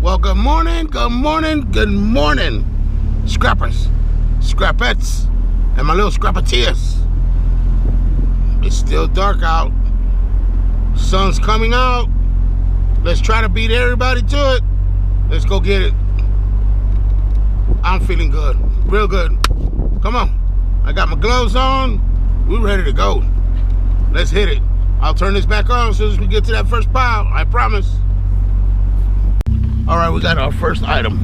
Well, good morning, scrappers, scrapettes, and my little scrapeteers. It's still dark out. Sun's coming out. Let's try to beat everybody to it. Let's go get it. I'm feeling good, real good. Come on. I got my gloves on. We're ready to go. Let's hit it. I'll turn this back on as soon as we get to that first pile. I promise. All right, we got our first item.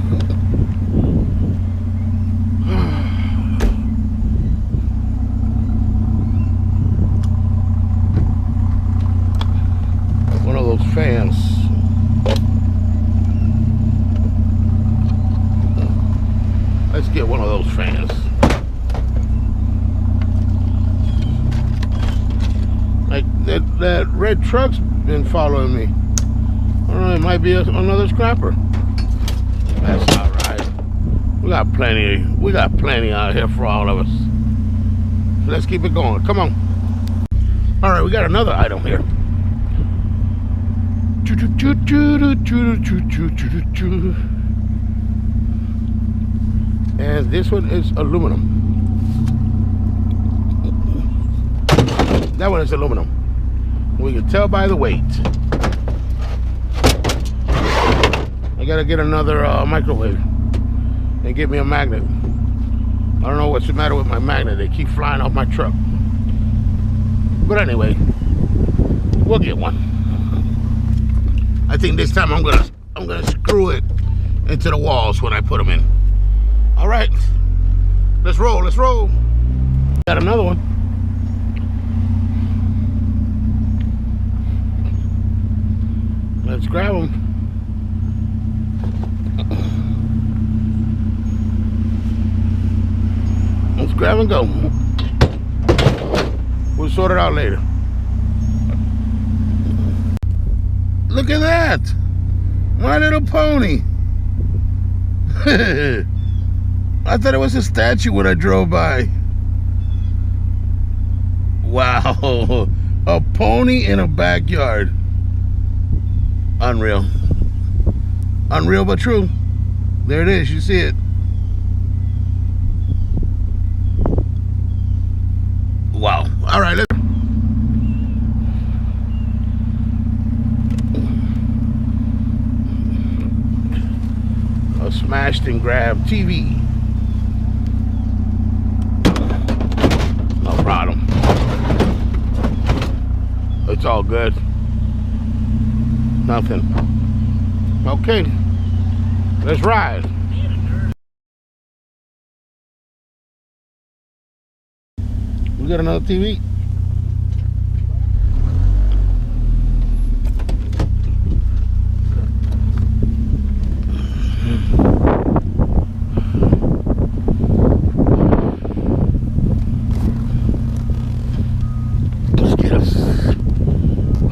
One of those fans. Let's get one of those fans. Like that red truck's been following me. I don't know, it might be another scrapper. That's all right. We got plenty out here for all of us. Let's keep it going. Come on. All right, we got another item here. And this one is aluminum. That one is aluminum. We can tell by the weight. I gotta get another microwave and get me a magnet. I don't know what's the matter with my magnet. They keep flying off my truck. But anyway, we'll get one. I think this time I'm gonna screw it into the walls when I put them in. All right, let's roll. Got another one. Let's grab them. Let's grab and go. We'll sort it out later. Look at that! My Little Pony. I thought it was a statue when I drove by. Wow. A pony in a backyard. Unreal. Unreal but true. There it is, you see it. Wow. All right, let's... A smashed and grabbed TV. No problem. It's all good. Nothing. Okay. Let's ride. We got another TV. Let's get us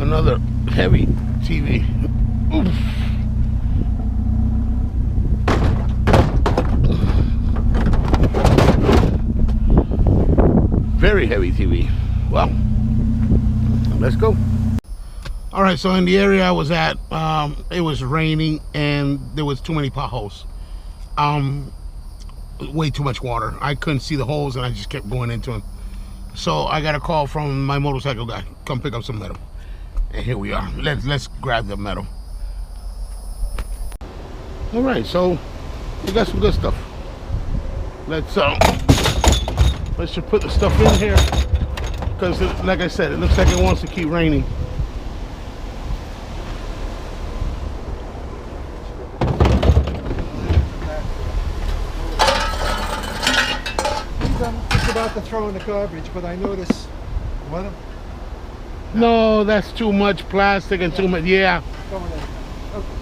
another heavy TV. Oof. Very heavy TV. Well, let's go. All right, so in the area I was at, it was raining and there was too many potholes. Way too much water. I couldn't see the holes and I just kept going into them. So I got a call from my motorcycle guy. Come pick up some metal. And here we are. Let's grab the metal. All right, so we got some good stuff. Let's just put the stuff in here because, like I said, it looks like it wants to keep raining. I'm just about to throw in the garbage, but I notice what? No, that's too much plastic and too much. Yeah. Going in. Okay.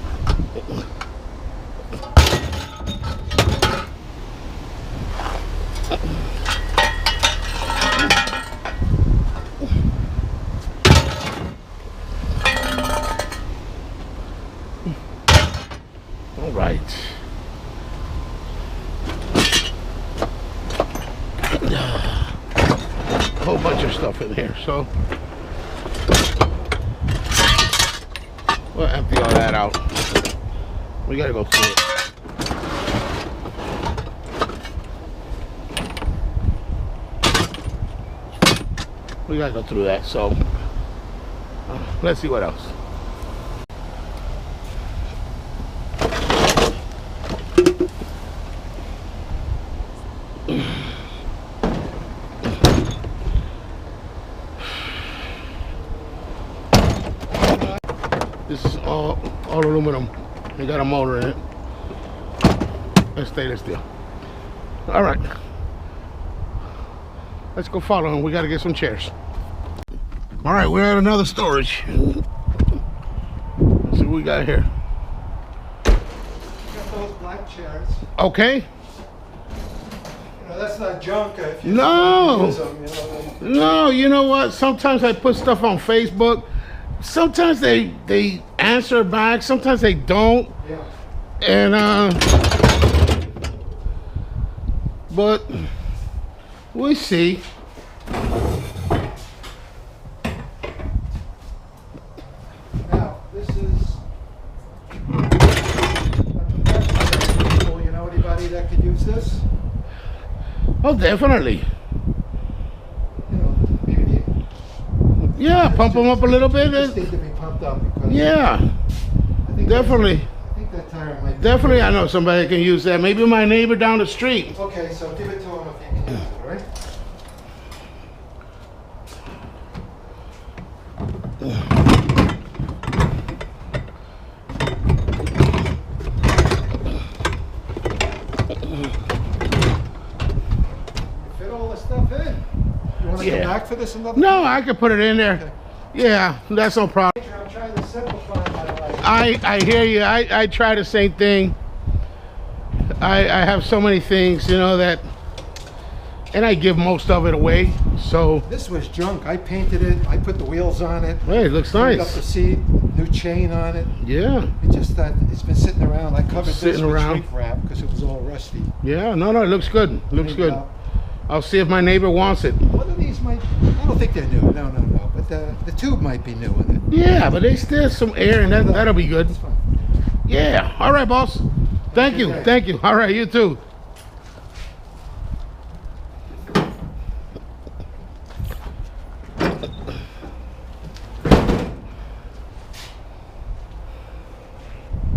All right. A whole bunch of stuff in here, so we'll empty all that out. We gotta go through it. We gotta go through that. So let's see what else. This is all aluminum. They got a motor in it. And stainless steel. All right. Let's go follow him. We got to get some chairs. All right, we're at another storage. Let's see what we got here. Got those black chairs. Okay. You know, that's not junk if you No. use them, you know. No, you know what? Sometimes I put stuff on Facebook. Sometimes they answer back. Sometimes they don't. Yeah. And but we see. Now, this is people. You know anybody that could use this? Oh, definitely. You know, maybe Yeah, pump them up a little bit. they just need to be pumped up because Yeah, I think definitely. I think that tire might be Definitely, I know somebody that can use that. Maybe my neighbor down the street. Okay, so give it to him if you can use it, all right? Fit all the stuff in. You want to Yeah. come back for this another No, I could put it in there. Okay. Yeah, that's no problem. I'm trying to simplify my life. I hear you. I try the same thing. I have so many things, you know, that, and I give most of it away. So, This was junk. I painted it. I put the wheels on it. hey, it looks Cleaned up nice. the seat. New chain on it. Yeah, It just that it's been sitting around. I covered this Sitting with around. shrink wrap because it was all rusty. yeah. No, it looks good. Looks Cleaned good. up. I'll see if my neighbor wants it. One of these might. I don't think they're new. No. But the tube might be new in it. Yeah, but there's still some air, and that'll be good. It's fine. Yeah. All right, boss. Thank you. Okay. Thank you. All right, you too.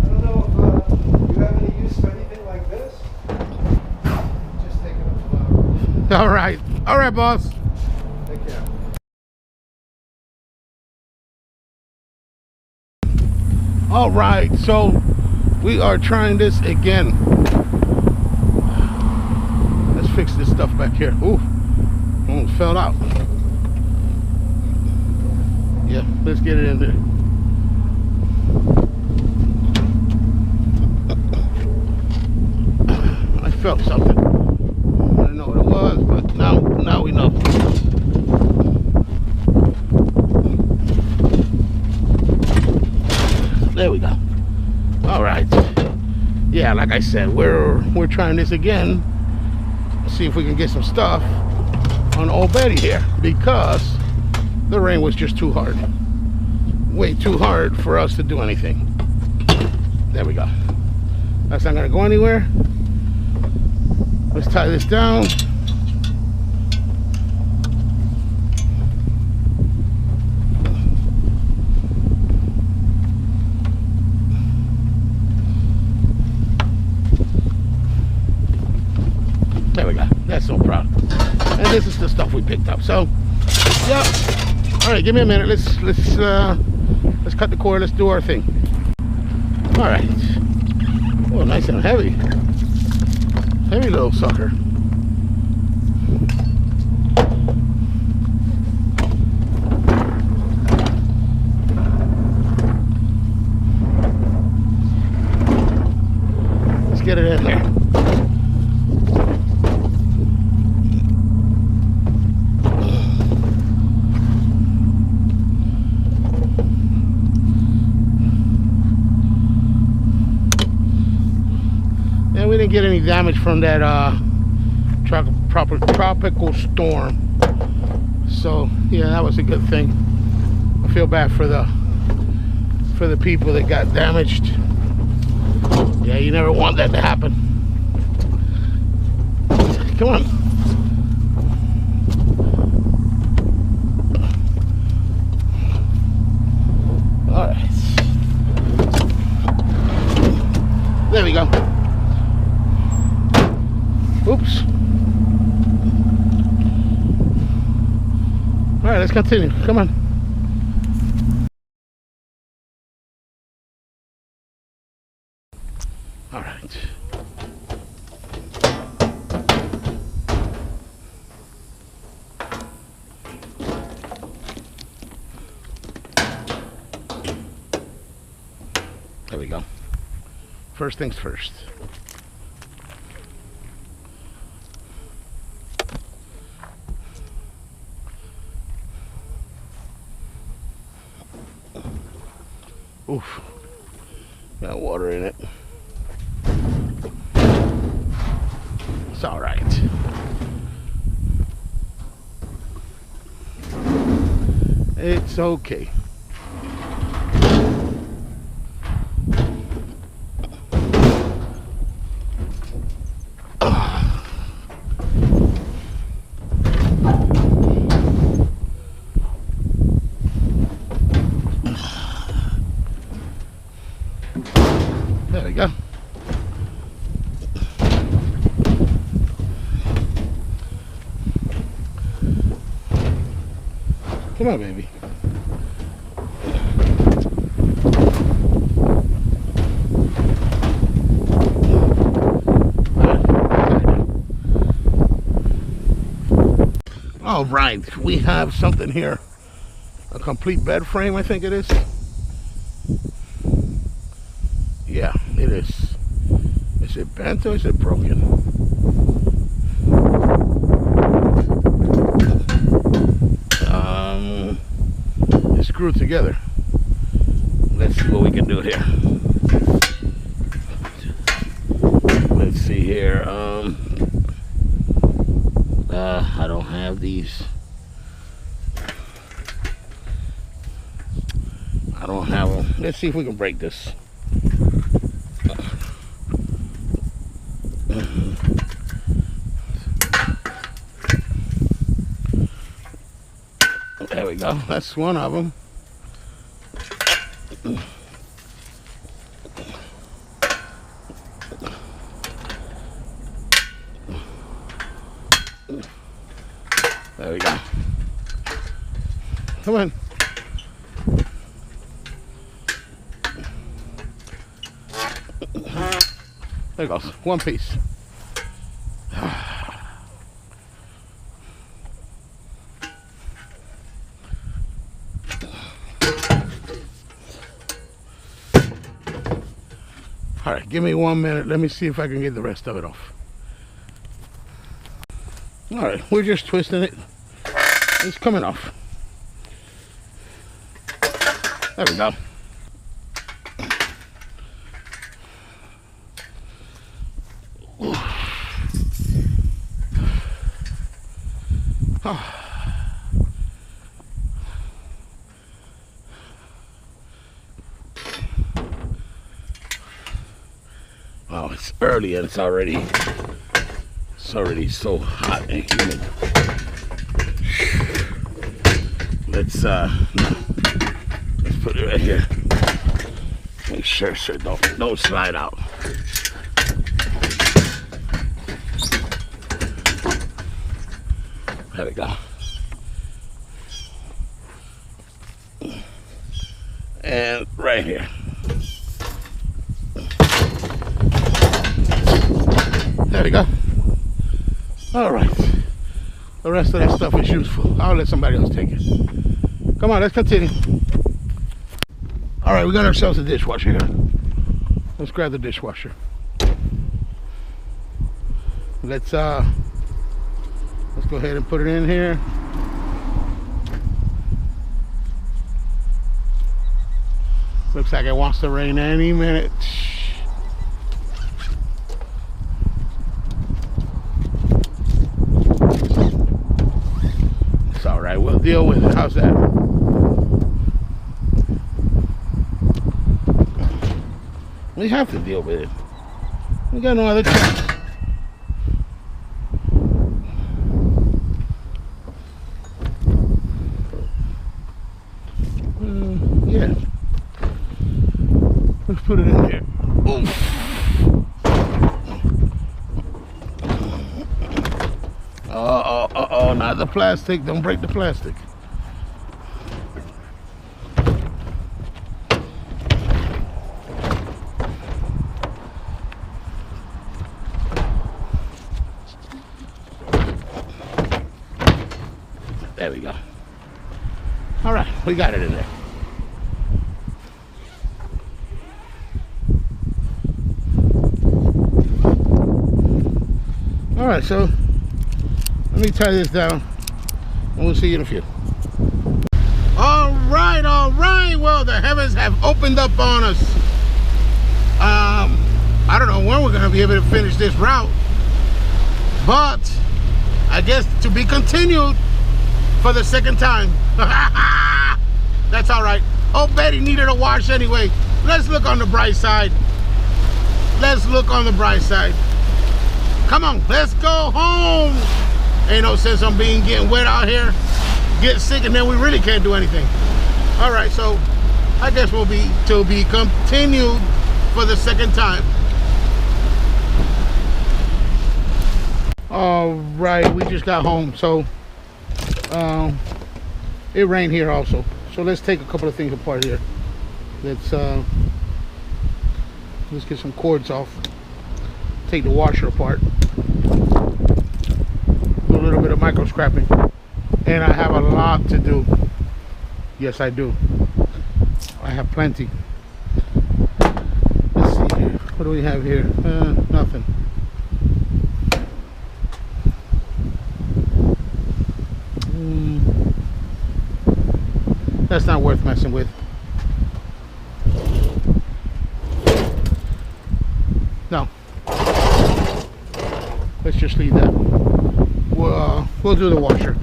I don't know if you have any use for anything like this. Just taking a flower. All right. All right, boss. Take care. All right, so we are trying this again. Let's fix this stuff back here. Ooh, almost fell out. Yeah, let's get it in there. I felt something. I didn't know what it was, but now we know. There we go. All right. Yeah, like I said, we're trying this again. See if we can get some stuff on Old Betty here, because the rain was just too hard. Way too hard for us to do anything. There we go. That's not gonna go anywhere. Let's tie this down. There we go. That's no problem. And this is the stuff we picked up. So, yeah. All right, give me a minute. Let's cut the cord. Let's do our thing. All right. Oh, nice and heavy. Heavy little sucker. Let's get it in there. We didn't get any damage from that tropical storm, so yeah, that was a good thing. I feel bad for the people that got damaged. Yeah, you never want that to happen. Come on. All right. There we go. Oops. All right, let's continue. Come on. All right. There we go. First things first. Oof. Got water in it. It's all right. It's okay. There we go. Come on, baby. All right, we have something here. A complete bed frame, I think it is. Yeah, it is. Is it bent or is it broken? It's screwed together. Let's see what we can do here. Let's see here. I don't have these. I don't have them. Let's see if we can break this. There we go. That's one of them. There we go. Come on. There goes. One piece. All right, give me 1 minute. Let me see if I can get the rest of it off. All right, we're just twisting it. It's coming off. There we go. Oh. Wow, it's early and it's already so hot and humid. Let's put it right here. Make sure don't slide out. There we go. And right here. There we go. All right. The rest of that stuff is useful. I'll let somebody else take it. Come on, let's continue. All right, we got ourselves a dishwasher here. Let's grab the dishwasher. Let's go ahead and put it in here. Looks like it wants to rain any minute. It's all right, we'll deal with it. How's that? We have to deal with it. We got no other choice. Yeah. Let's put it in there. Oof. Oh, not the plastic. Don't break the plastic. There we go. All right, we got it in there. All right, so let me tie this down and we'll see you in a few. All right. Well, the heavens have opened up on us. I don't know when we're going to be able to finish this route, but I guess to be continued for the second time. That's all right. Oh, Betty needed a wash anyway. Let's look on the bright side. Let's look on the bright side. Come on, let's go home. Ain't no sense on getting wet out here, get sick, and then we really can't do anything. All right, so I guess we'll be to be continued for the second time. All right, we just got home, so it rained here also. So let's take a couple of things apart here. Let's get some cords off. Take the washer apart. Do a little bit of micro scrapping. And I have a lot to do. Yes, I do. I have plenty. Let's see here. What do we have here? Nothing. That's not worth messing with. No. Let's just leave that. We'll do the washer.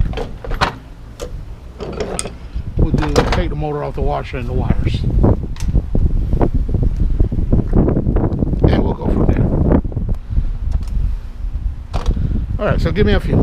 Take the motor off the washer and the wires. And we'll go from there. Alright, so give me a few.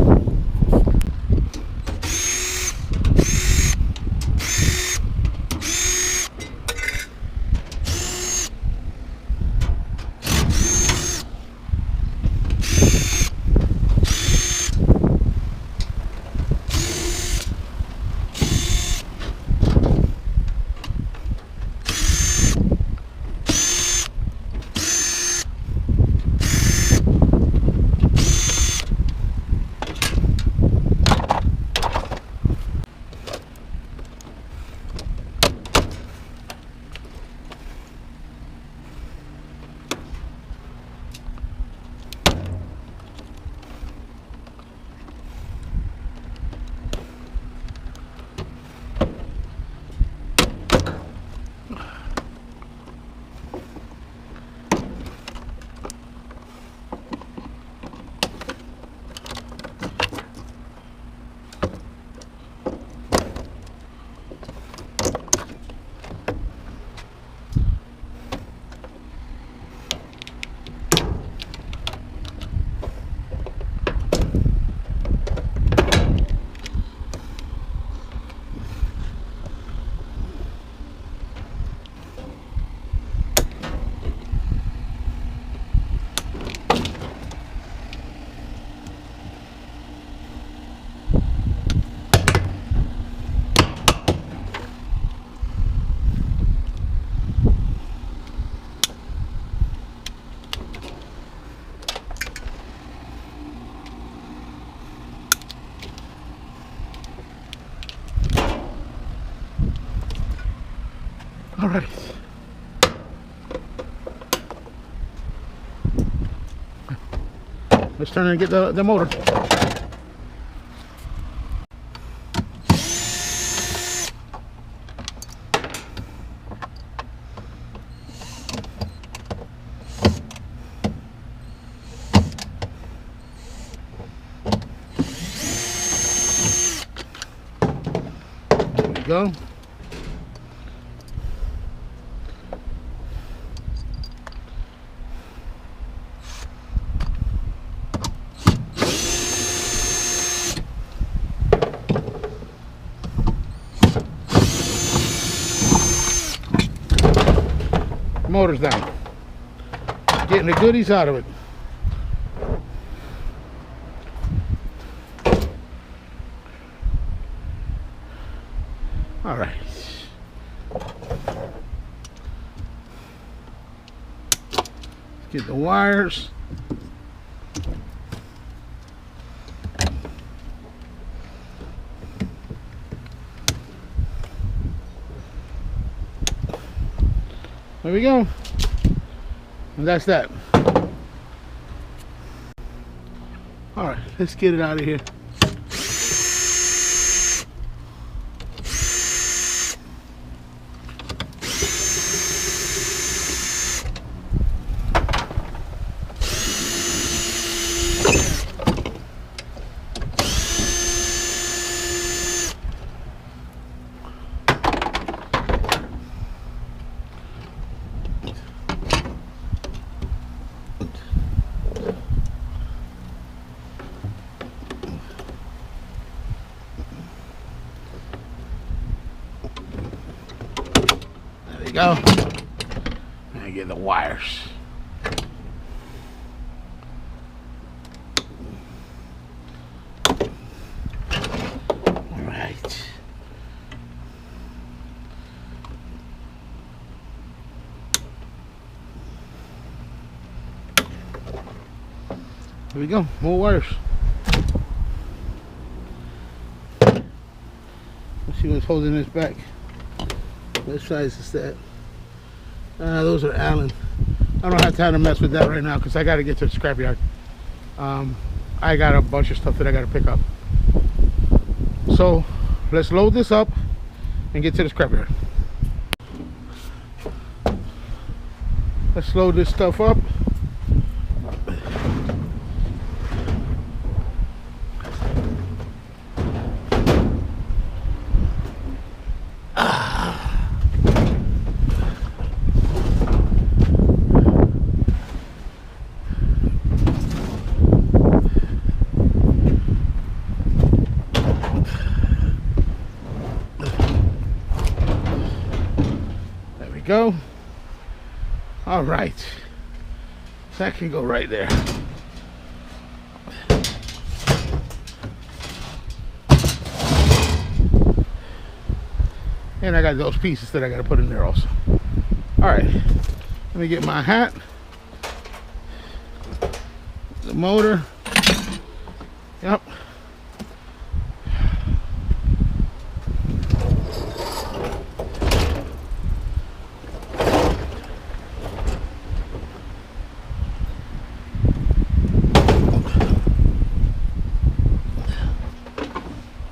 All right. Let's turn and get the motor. There we go. motor's down. Getting the goodies out of it. All right. Let's get the wires. There we go. And that's that. All right, let's get it out of here. Go. And get the wires. All right. Here we go. More wires. Let's see what's holding this back. What size is that? Those are Allen. I don't have time to mess with that right now because I got to get to the scrapyard. I got a bunch of stuff that I got to pick up. So let's load this up and get to the scrapyard. Let's load this stuff up. Go. All right, that can go right there. And I got those pieces that I got to put in there also. All right, let me get my hat, the motor. Yep.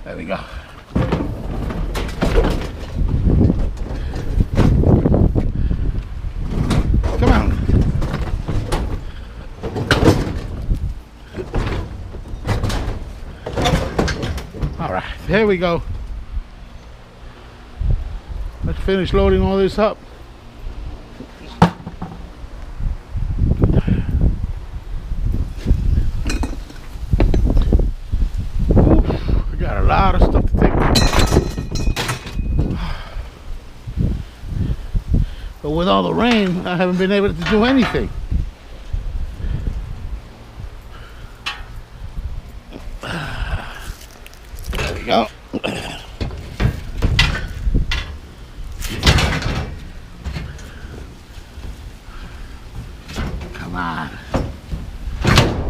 There we go. Come on. All right, there we go. Let's finish loading all this up. Got a lot of stuff to take. But with all the rain, I haven't been able to do anything. There we go. Come on.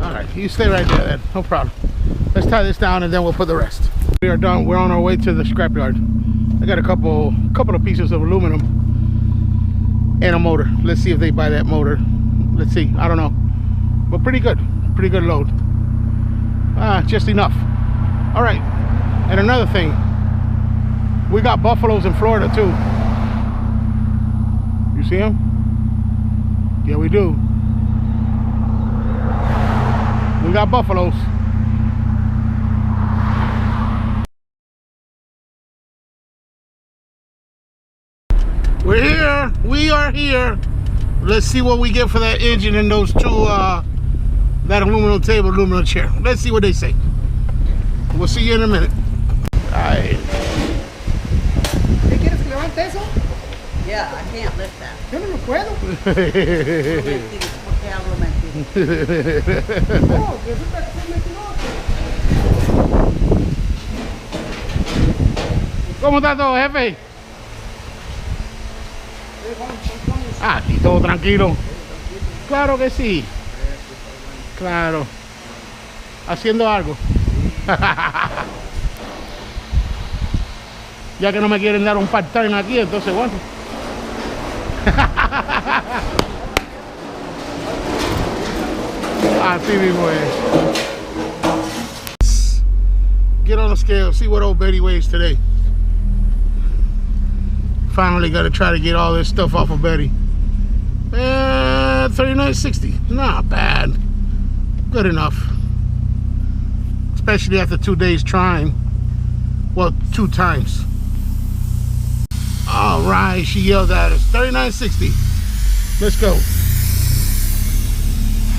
All right, you stay right there then, no problem. Let's tie this down and then we'll put the rest. We are done. We're on our way to the scrapyard. I got a couple of pieces of aluminum and a motor. Let's see if they buy that motor. Let's see. I don't know. But pretty good load. Just enough. All right. And another thing, we got buffaloes in Florida too. You see them? Yeah, we do. We got buffaloes. We're here. We are here. Let's see what we get for that engine and those two, that aluminum table, aluminum chair. Let's see what they say. We'll see you in a minute. All right. ¿Qué quieres que levante eso? Yeah, I can't lift that. Yo no lo puedo. No mentiras, porque hablo mentiras. No, resulta que soy mentiroso. ¿Cómo está todo, jefe? Ah, aquí todo tranquilo. Claro que sí. Claro. Haciendo algo. Ya que no me quieren dar un part-time aquí, entonces bueno. Así mismo es. Get on the scale, see what old Betty weighs today. Finally got to try to get all this stuff off of Betty. 39.60, not bad. Good enough. Especially after 2 days trying. Well, 2 times. All right, she yelled at us. 39.60. Let's go.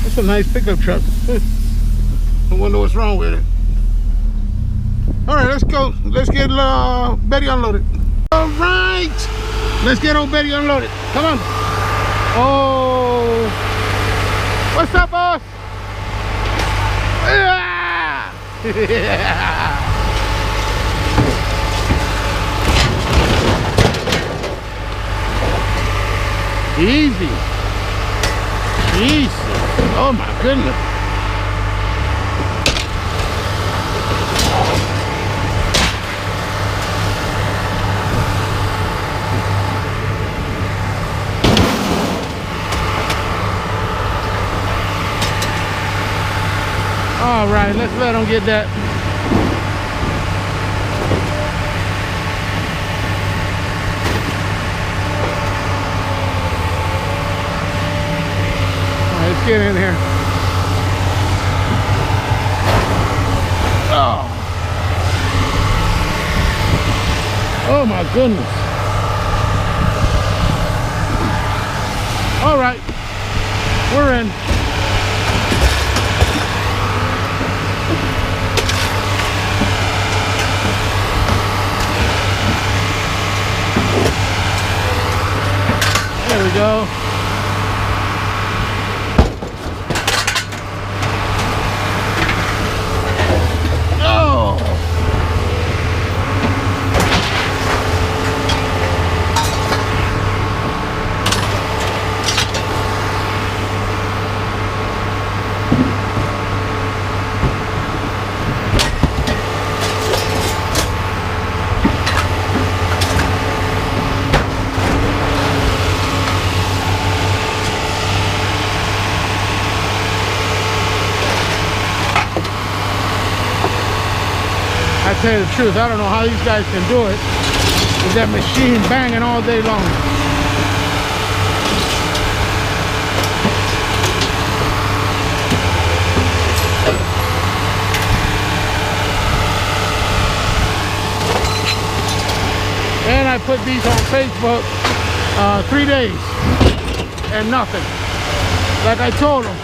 That's a nice pickup truck. I wonder what's wrong with it. All right, let's go. Let's get Betty unloaded. All right, let's get old Betty unloaded. Come on. Oh, what's up, boss? Yeah. Easy. Jesus. Oh my goodness. All right, let's let them get that. All right, let's get in here. Oh. Oh my goodness. All right, we're in. There we go. Oh. I tell you the truth, I don't know how these guys can do it with that machine banging all day long. And I put these on Facebook 3 days and nothing, like I told them.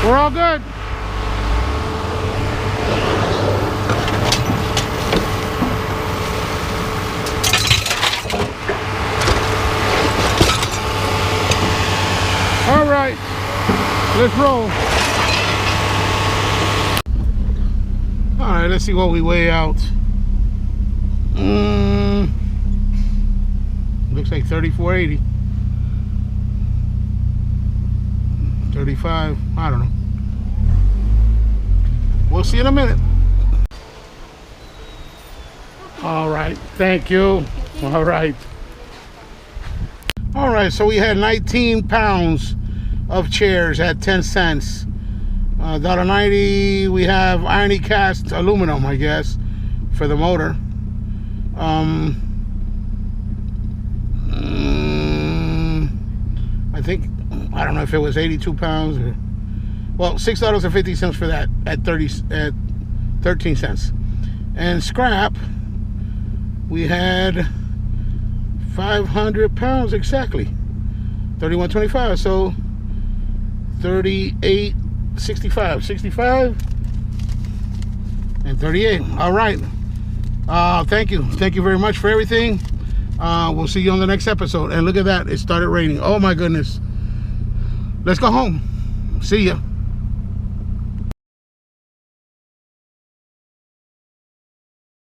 We're all good. All right. Let's roll. All right, let's see what we weigh out. Looks like 3480. 35, I don't know. We'll see in a minute. All right, thank you. All right. All right, so we had 19 pounds of chairs at 10 cents. $1.90. We have irony cast aluminum, I guess, for the motor. I think, I don't know if it was 82 pounds or, well, $6.50 for that at 13 cents. And scrap, we had 500 pounds exactly, 31.25. So 38.65, 65 and 38. All right. Thank you very much for everything. We'll see you on the next episode. And look at that, it started raining. Oh my goodness. Let's go home. See ya.